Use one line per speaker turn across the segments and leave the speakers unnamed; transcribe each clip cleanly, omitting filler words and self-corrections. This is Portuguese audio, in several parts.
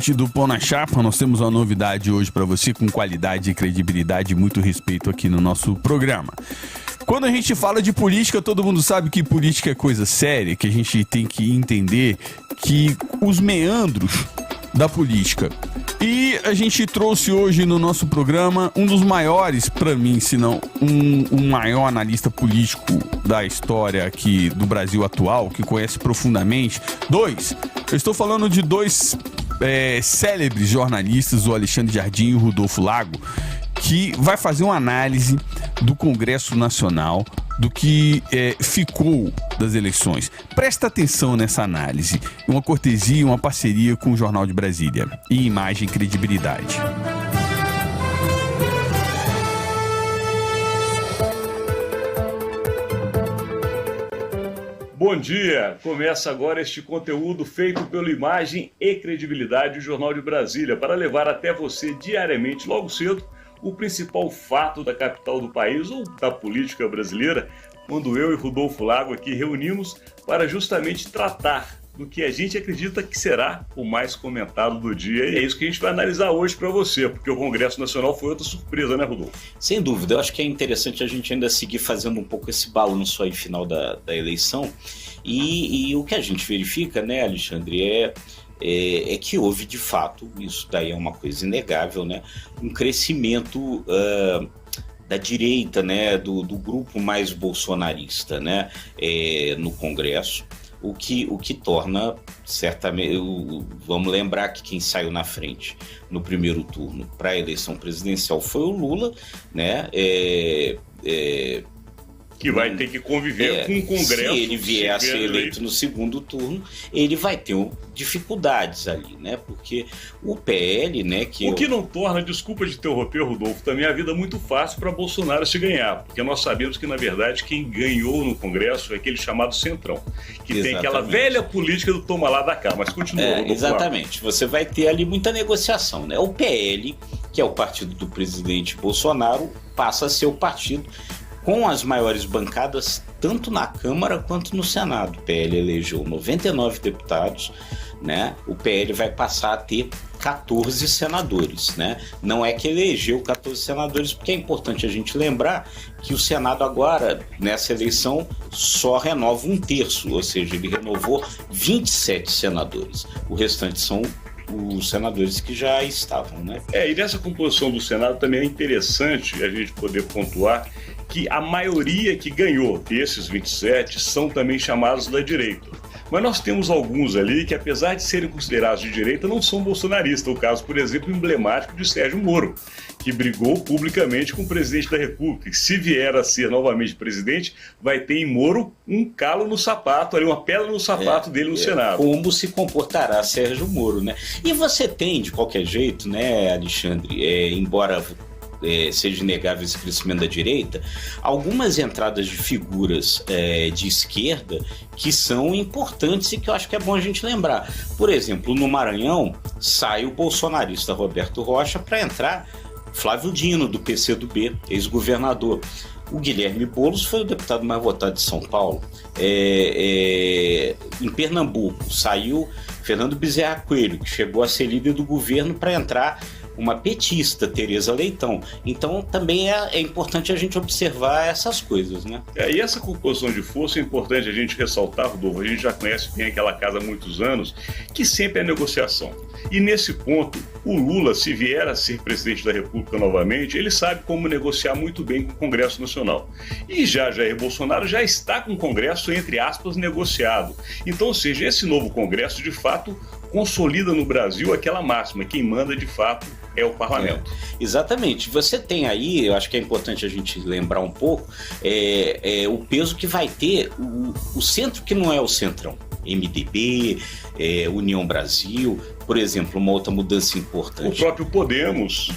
Do Pão na Chapa, nós temos uma novidade hoje para você com qualidade, credibilidade e muito respeito aqui no nosso programa. Quando a gente fala de política, todo mundo sabe que política é coisa séria, que a gente tem que entender que os meandros da política. E a gente trouxe hoje no nosso programa um dos maiores, para mim, se não um maior analista político da história aqui do Brasil atual, que conhece profundamente. Eu estou falando de dois célebres jornalistas, o Alexandre Jardim e o Rodolfo Lago, que vai fazer uma análise do Congresso Nacional, do que ficou das eleições. Presta atenção nessa análise. Uma cortesia, uma parceria com o Jornal de Brasília. E Imagem e Credibilidade.
Bom dia! Começa agora este conteúdo feito pelo Imagem e Credibilidade do Jornal de Brasília para levar até você diariamente, logo cedo, o principal fato da capital do país ou da política brasileira, quando eu e Rodolfo Lago aqui reunimos para justamente tratar do que a gente acredita que será o mais comentado do dia. E é isso que a gente vai analisar hoje para você, porque o Congresso Nacional foi outra surpresa, né, Rodolfo?
Sem dúvida, eu acho que é interessante a gente ainda seguir fazendo um pouco esse balanço aí final da eleição. E o que a gente verifica, né, Alexandre, é que houve de fato, isso daí é uma coisa inegável, né, um crescimento da direita, né, do grupo mais bolsonarista, né, no Congresso, o que torna, certamente, vamos lembrar que quem saiu na frente no primeiro turno para a eleição presidencial foi o Lula, né,
que vai ter que conviver com o Congresso.
Se ele vier a ser eleito no segundo turno, ele vai ter dificuldades ali, né? Porque o PL, né?
O que não torna, desculpa de interromper, Rodolfo, também a vida muito fácil para Bolsonaro se ganhar. Porque nós sabemos que, na verdade, quem ganhou no Congresso é aquele chamado Centrão. Que Exatamente. Tem aquela velha política do toma lá da cá. Mas continua, Rodolfo.
Exatamente. Você vai ter ali muita negociação, né? O PL, que é o partido do presidente Bolsonaro, passa a ser o partido com as maiores bancadas tanto na Câmara quanto no Senado. O PL elegeu 99 deputados, né? O PL vai passar a ter 14 senadores, né? Não é que elegeu 14 senadores, porque é importante a gente lembrar que o Senado agora, nessa eleição, só renova 1/3, ou seja, ele renovou 27 senadores. O restante são os senadores que já estavam, né?
E nessa composição do Senado também é interessante a gente poder pontuar que a maioria que ganhou desses 27 são também chamados da direita. Mas nós temos alguns ali que, apesar de serem considerados de direita, não são bolsonaristas. O caso, por exemplo, emblemático de Sérgio Moro, que brigou publicamente com o presidente da República. E se vier a ser novamente presidente, vai ter em Moro um calo no sapato, ali, uma pedra no sapato dele no Senado.
Como se comportará Sérgio Moro, né? E você tem, de qualquer jeito, né, Alexandre, embora seja inegável esse crescimento da direita, algumas entradas de figuras de esquerda que são importantes e que eu acho que é bom a gente lembrar. Por exemplo, no Maranhão, sai o bolsonarista Roberto Rocha para entrar Flávio Dino, do PCdoB, ex-governador. O Guilherme Boulos foi o deputado mais votado de São Paulo. Em Pernambuco, saiu Fernando Bezerra Coelho, que chegou a ser líder do governo para entrar uma petista, Tereza Leitão. Então também é importante a gente observar essas coisas, né?
E essa composição de força é importante a gente ressaltar, Rodolfo. A gente já conhece bem aquela casa há muitos anos, que sempre é negociação. E nesse ponto, o Lula, se vier a ser presidente da República novamente, ele sabe como negociar muito bem com o Congresso Nacional. E Jair Bolsonaro já está com o Congresso, entre aspas, negociado. Então, ou seja, esse novo Congresso, de fato, consolida no Brasil aquela máxima: quem manda, de fato, é o parlamento.
Exatamente. Você tem aí, eu acho que é importante a gente lembrar um pouco, o peso que vai ter o centro que não é o centrão. MDB, União Brasil, por exemplo, uma outra mudança importante.
O próprio Podemos.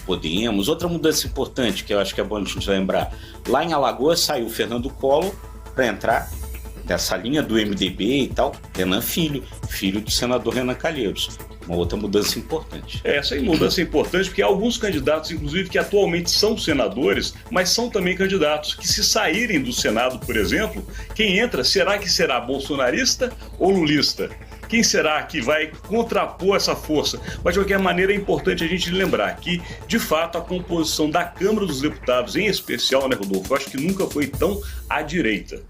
Outra mudança importante que eu acho que é bom a gente lembrar. Lá em Alagoas saiu Fernando Collor para entrar dessa linha do MDB e tal, Renan Filho do senador Renan Calheiros. Uma outra mudança importante.
Essa mudança é importante porque há alguns candidatos, inclusive, que atualmente são senadores, mas são também candidatos que, se saírem do Senado, por exemplo, quem entra, será que será bolsonarista ou lulista? Quem será que vai contrapor essa força? Mas, de qualquer maneira, é importante a gente lembrar que, de fato, a composição da Câmara dos Deputados, em especial, né, Rodolfo, eu acho que nunca foi tão à direita.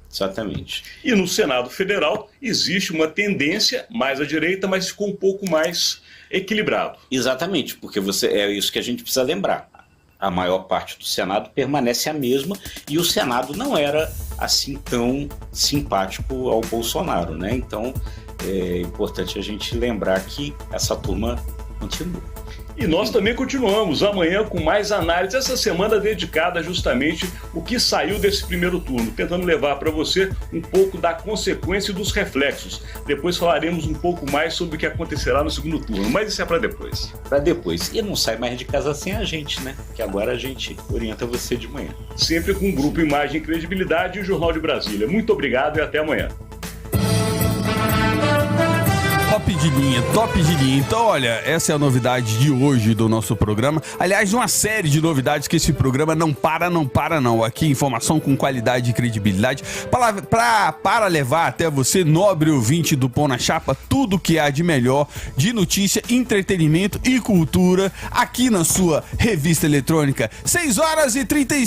Exatamente.
E no Senado Federal existe uma tendência mais à direita, mas ficou um pouco mais equilibrado.
Exatamente, porque é isso que a gente precisa lembrar. A maior parte do Senado permanece a mesma e o Senado não era assim tão simpático ao Bolsonaro, né? Então é importante a gente lembrar que essa turma continua.
E nós também continuamos amanhã com mais análise, essa semana dedicada justamente o que saiu desse primeiro turno, tentando levar para você um pouco da consequência e dos reflexos. Depois falaremos um pouco mais sobre o que acontecerá no segundo turno, mas isso é para depois.
Para depois. E não sai mais de casa sem a gente, né? Que agora a gente orienta você de manhã.
Sempre com o Grupo Imagem e Credibilidade e o Jornal de Brasília. Muito obrigado e até amanhã.
Top de linha, top de linha. Então, olha, essa é a novidade de hoje do nosso programa. Aliás, uma série de novidades que esse programa não para não. Aqui, informação com qualidade e credibilidade para levar até você, nobre ouvinte do Pão na Chapa, tudo que há de melhor de notícia, entretenimento e cultura aqui na sua revista eletrônica. 6 horas e 35